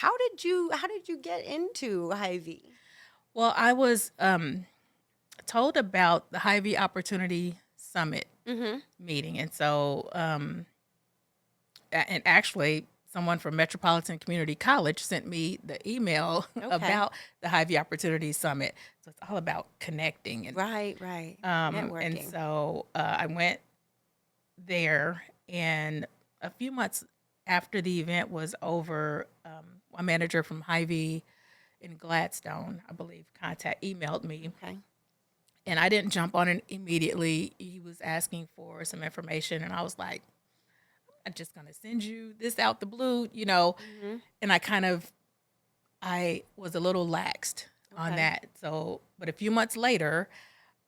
how did you get into Hy-Vee? Well, I was told about the Hy-Vee Opportunity Summit Mm-hmm. meeting, and so and actually, someone from Metropolitan Community College sent me the email Okay. about the Hy-Vee Opportunity Summit. So it's all about connecting, Right, right. and Networking. so I went there, and a few months after the event was over, a manager from Hy-Vee in Gladstone, I believe, emailed me, Okay. and I didn't jump on it immediately. He was asking for some information, and I was like, I'm just gonna send you this out the blue, Mm-hmm. and I was a little laxed on Okay. that. So, but a few months later,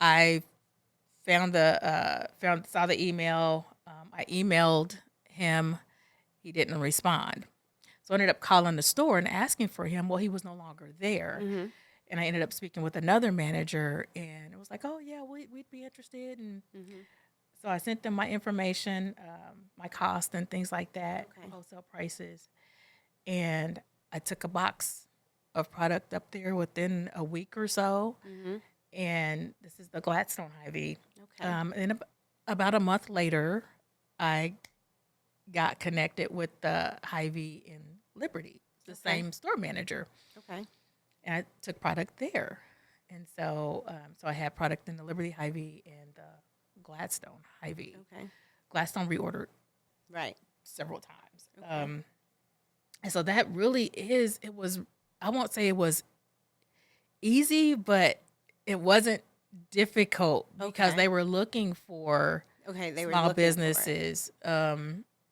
I found the saw the email. I emailed him. He didn't respond. So I ended up calling the store and asking for him. Well, he was no longer there. Mm-hmm. And I ended up speaking with another manager, and it was like, oh, yeah, we'd be interested. And Mm-hmm. so I sent them my information, my cost, and things like that, Okay. wholesale prices. And I took a box of product up there within a week or so. Mm-hmm. And this is the Gladstone Hy-Vee. Okay. And about a month later, I got connected with the Hy-Vee in Liberty, the Okay. same store manager, Okay. and I took product there. And so I had product in the Liberty Hy-Vee and the Gladstone Hy-Vee. Okay. Gladstone reordered Right. several times. Okay. And so that really I won't say it was easy, but it wasn't difficult because Okay. they were looking for Okay. They were small looking for it. businesses.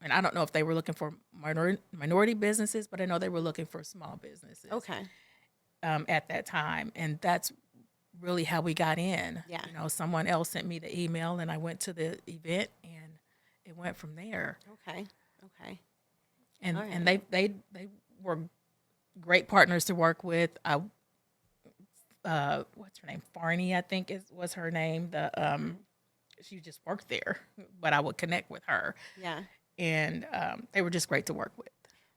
And I don't know if they were looking for minority businesses, but I know they were looking for small businesses Okay. at that time. And that's really how we got in. Yeah. Someone else sent me the email, and I went to the event, and it went from there. Okay. Okay. And All right. and they were great partners to work with. What's her name? Farney, I think was her name. She just worked there, but I would connect with her, Yeah. and they were just great to work with.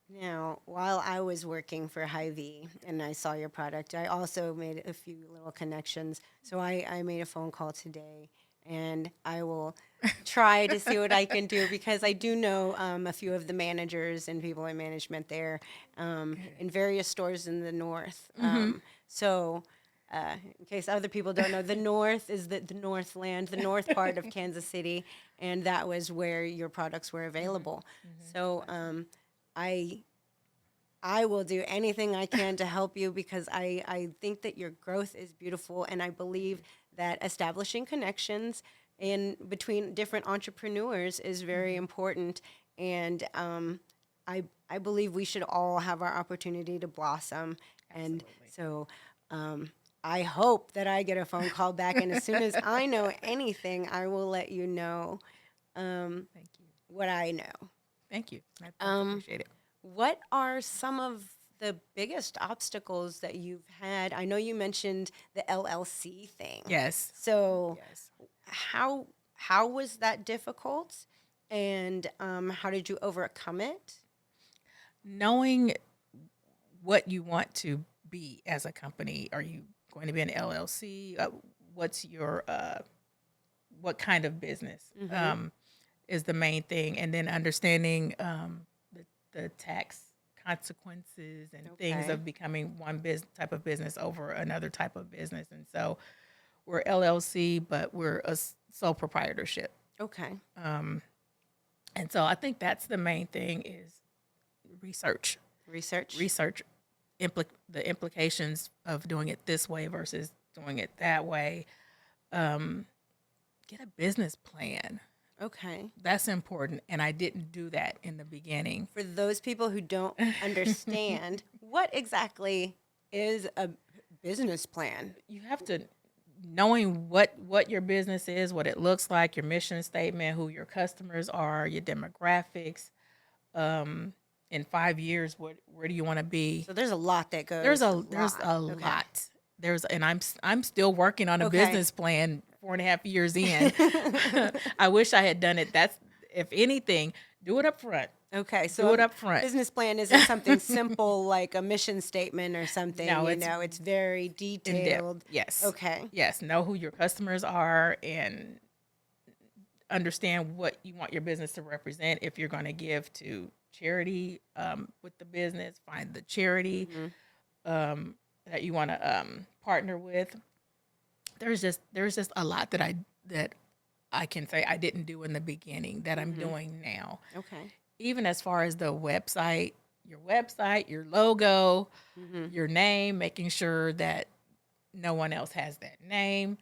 Now, while I was working for Hy-Vee and I saw your product, I also made a few little connections. So I made a phone call today, and I will try to see what I can do because I do know a few of the managers and people in management there in various stores in the north. So, in case other people don't know, the north is the Northland, the north part of Kansas City, and that was where your products were available. So, I I will do anything I can to help you because I think that your growth is beautiful, and I believe that establishing connections in between different entrepreneurs is very important. And I believe we should all have our opportunity to blossom. And Absolutely. so I hope that I get a phone call back, and as soon as I know anything, I will let you know Thank you. what I know. Thank you. I Um, appreciate it. What are some of the biggest obstacles that you've had? I know you mentioned the LLC thing. Yes. So Yes. how was that difficult, and how did you overcome it? Knowing what you want to be as a company, are you going to be an LLC? What's your what kind of business Mm-hmm. is the main thing, and then understanding the tax consequences and things Okay. of becoming one type of business over another type of business. And so we're LLC, but we're a sole proprietorship. Okay. And so I think that's the main thing is research, Research. research the implications of doing it this way versus doing it that way. Get a business plan. Okay. That's important. And I didn't do that in the beginning. For those people who don't understand, what exactly is a business plan? You have to knowing what your business is, what it looks like, your mission statement, who your customers are, your demographics. In 5 years, where do you want to be? So there's a lot that There's goes. a Okay. lot. And I'm still working on a Okay. business plan 4.5 years in. I wish I had done it. That's if anything, Do it up front. Okay, so Do it a up front. business plan isn't something simple like a mission statement or something. No, You it's know, it's very in depth. detailed. Yes. Okay. Yes. Know who your customers are and understand what you want your business to represent. If you're going to give to charity with the business, find the charity that you want to partner with. There's just a lot that I can say I didn't do in the beginning that I'm doing now. Okay. Even as far as the website, your logo, your name, making sure that no one else has that name.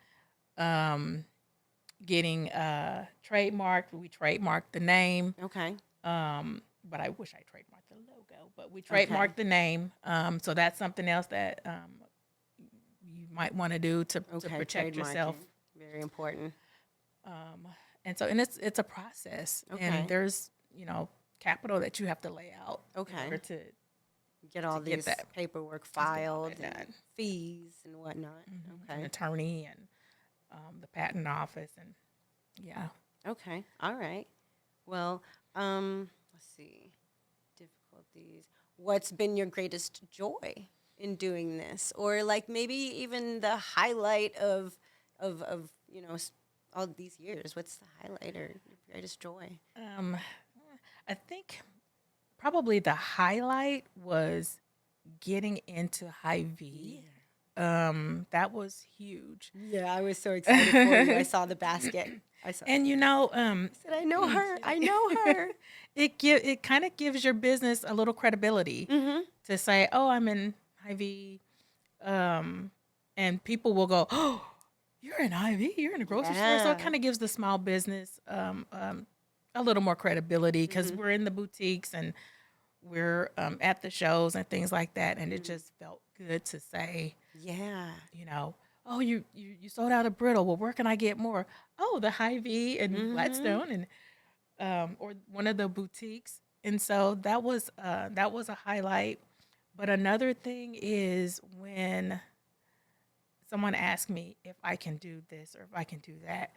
Getting trademarked. We trademarked the name. Okay. But I wish I trademarked the logo. But we trademarked the name. So that's something else that you might want to do to protect yourself. trademarking. Very important. And it's a process. Okay. And there's capital that you have to lay out Okay. in order to Get all get these that. paperwork get all filed that and done. fees and whatnot. an Okay. attorney and the patent office and yeah. Okay. All right. Well, let's see. Difficulties. What's been your greatest joy in doing this? Or like maybe even the highlight of all these years. What's the highlight or your greatest joy? I think probably the highlight was getting into Hy-Vee. That was huge. Yeah, I was so excited for you. I saw the basket. I saw And I said, I know her. I know her. it kind of gives your business a little credibility to say, "Oh, I'm in Hy-Vee," and people will go, "Oh, you're in Hy-Vee. You're in a grocery store." So Yeah. it kind of gives the small business a little more credibility because we're in the boutiques and we're at the shows and things like that, and it just felt good to say, Yeah. "Oh, you sold out of brittle. Well, where can I get more? Oh, the Hy-Vee and Gladstone and or one of the boutiques." And so that was a highlight. But another thing is when someone asks me if I can do this or if I can do that,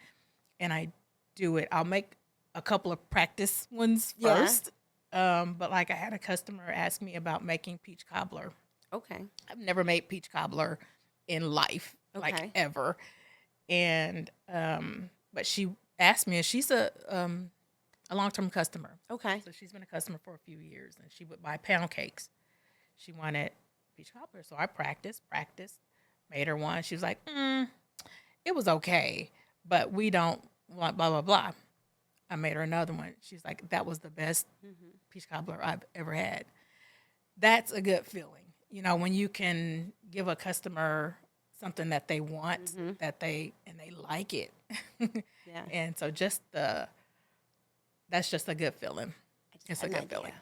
and I do it, I'll make a couple of practice ones Yeah. first. But like I had a customer ask me about making peach cobbler. Okay. I've never made peach cobbler in life, Okay. like ever. And but she asked me, and she's a long-term customer. Okay. So she's been a customer for a few years, and she would buy pound cakes. She wanted peach cobbler, so I practiced, made her one. She was like, it was okay, but we don't want blah blah blah. I made her another one. She's like, that was the best peach cobbler I've ever had. That's a good feeling, when you can give a customer something that they want, that they like it. Yeah. And so that's just a good feeling. It's a had good an feeling.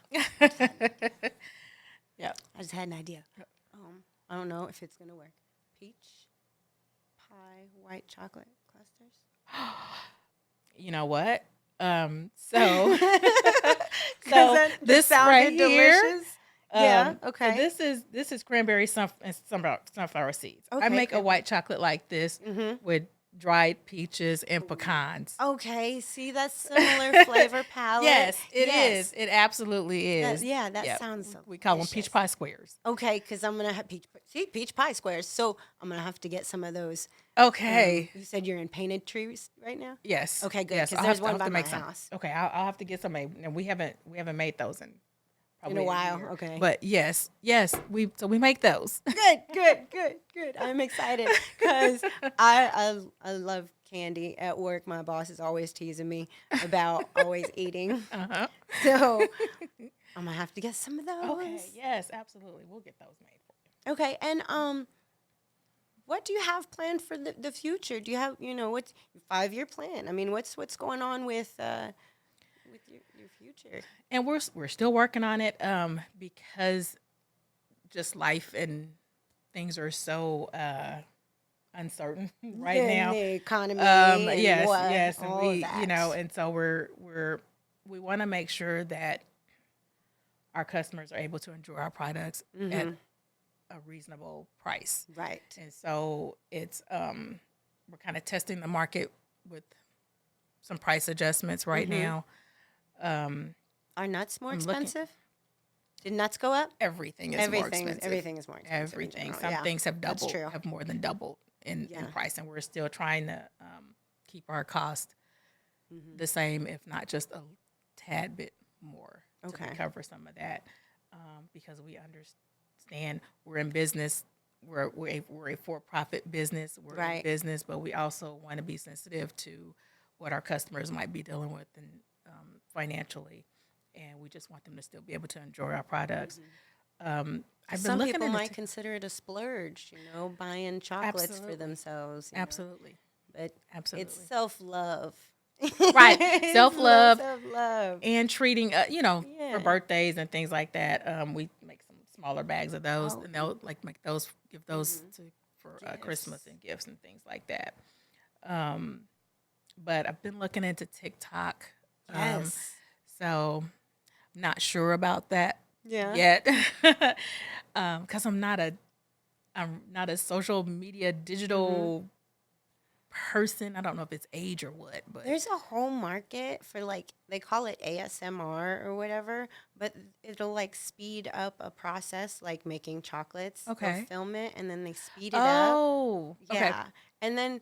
Yeah. I just had an idea. I don't know if it's gonna work. Peach pie, white chocolate clusters. You know what? So That this sounded right here, delicious. Yeah. Okay. so this is cranberry sunflower seeds. I Okay, make a cranberry. white chocolate like this with dried peaches and pecans. Okay. See, that's similar flavor palette. Yes, it Yes. is. It absolutely That- is. yeah, that Yep. sounds We call them delicious. peach pie squares. Okay, because I'm gonna have peach pie squares. So I'm gonna have to get some of those. Okay. You said you're in painted trees right now. Yes. Okay, good, Yes, 'cause I'll there's have to- one I'll have by to make my some. house. Okay, I'll have to get some made. And we haven't made those in probably while, year. okay. But yes, we make those. Good. I'm excited because I love candy at work. My boss is always teasing me about always eating. Uh-huh. So I'm gonna have to get some of those. Okay. Yes, absolutely. We'll get those made for you. Okay, and what do you have planned for the future? Do you have what's your 5-year plan? I mean, what's going on with your future? And we're still working on it because just life and things are so uncertain right And now. the economy. And Yes, and all of we that. and so we want to make sure that our customers are able to enjoy our products at a reasonable price. Right. And so it's we're kind of testing the market with some price adjustments right now. Are nuts more I'm looking. expensive? Did nuts go up? Everything is more expensive. Everything is more expensive. in Everything. general. Some Yeah, things have that's doubled, true. have more than doubled in Yeah. price, and we're still trying to keep our cost the same, if not just a tad bit more to Okay. recover some of that, because we understand we're in business. We're a for-profit business. We're in Right. business, but we also want to be sensitive to what our customers might be dealing with and financially, and we just want them to still be able to enjoy our products. I've been Some looking people into might consider it a splurge, buying chocolates for Absolutely. themselves. absolutely, But absolutely. it's self-love. Right. It's Self-love. Self-love. And treating, Yeah. for birthdays and things like that, we make some smaller bags of those, Oh. and they'll make those, give those for Christmas Gifts. and gifts and things like that. But I've been looking into TikTok, Yes. so I'm not sure about that Yeah. yet, because I'm not a social media digital person. I don't know if it's age or what, but There's a whole market for they call it ASMR or whatever, but it'll speed up a process like making chocolates. They'll Okay. film it and then they speed it up. oh, okay. Yeah. And then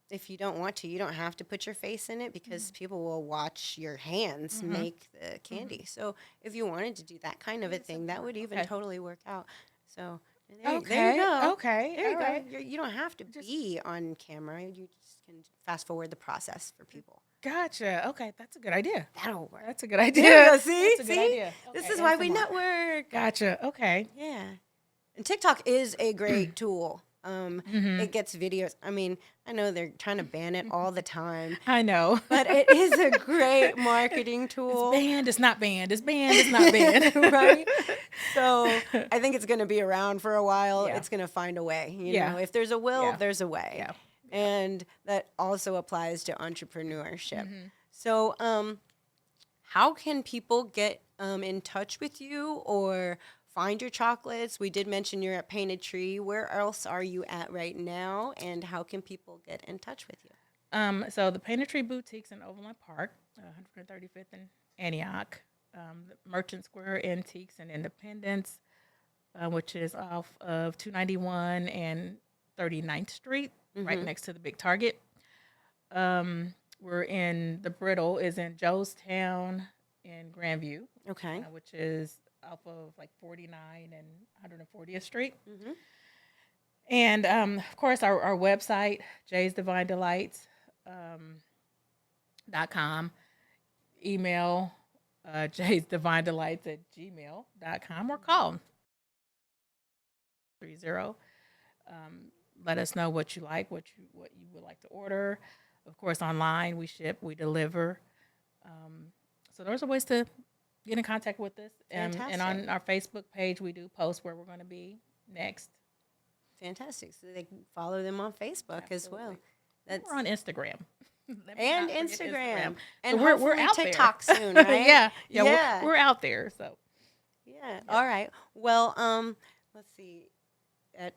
if you don't want to, you don't have to put your face in it because people will watch your hands make the candy. So if you wanted to do that kind of a thing, that would even Okay. totally work out. So there you Okay. go. Okay. There you all go. right. You don't have to be on camera. You just can fast forward the process for people. Gotcha. Okay, that's a good idea. That'll work. That's a good idea. There you go. See? That's a good See? idea. This Okay, is why we ASMR. network. Gotcha. Okay. Yeah. And TikTok is a great tool. It gets videos. I mean, I know they're trying to ban it all the time, I know. but it is a great marketing tool. It's banned. It's not banned. It's banned. It's not banned. Right? So I think it's going to be around for a while. Yeah. It's going to find a way. Yeah. If there's a will, Yeah. there's a way. Yeah. And that also applies to entrepreneurship. Mm-hmm. So, how can people get in touch with you or find your chocolates? We did mention you're at Painted Tree. Where else are you at right now? And how can people get in touch with you? So the Painted Tree Boutiques in Overland Park, 135th in Antioch, the Merchant Square Antiques and Independence, which is off of 291 and 39th Street, right next to the big Target. We're in the Brittle is in Joestown and Grandview, Okay. which is off of 49 and 140th Street. And of course, our website, Jay's Divine Delights .com, email Jay's Divine Delights at gmail.com, or call 30. Let us know what you like, what you would like to order. Of course, online we ship, we deliver. So those are ways to get in contact with us. And on Fantastic. our Facebook page, we do post where we're going to be next. Fantastic. So they can follow them on Facebook as well. Absolutely. We're on Instagram. Let me And not forget Instagram. So And we're hopefully out TikTok there. soon, right? yeah. Yeah. We're out there. So Yeah. All right. Well, let's see. I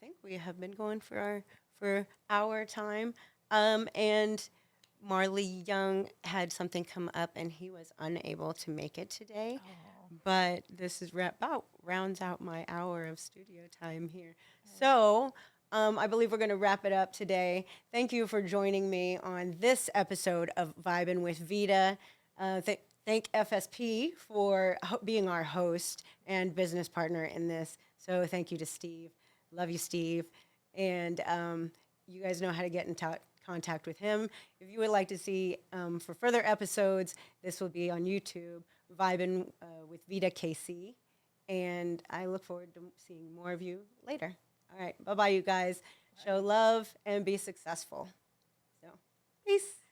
think we have been going for our time. And Marley Young had something come up, and he was unable to make it today. But this is rounds out my hour of studio time here. So I believe we're going to wrap it up today. Thank you for joining me on this episode of Vibin' with Vita. Thank FSP for being our host and business partner in this. So thank you to Steve. Love you, Steve. And you guys know how to get in contact with him. If you would like to see for further episodes, this will be on YouTube, Vibin' with Vita KC. And I look forward to seeing more of you later. All right. Bye-bye, you guys. Show love and be successful. So, peace.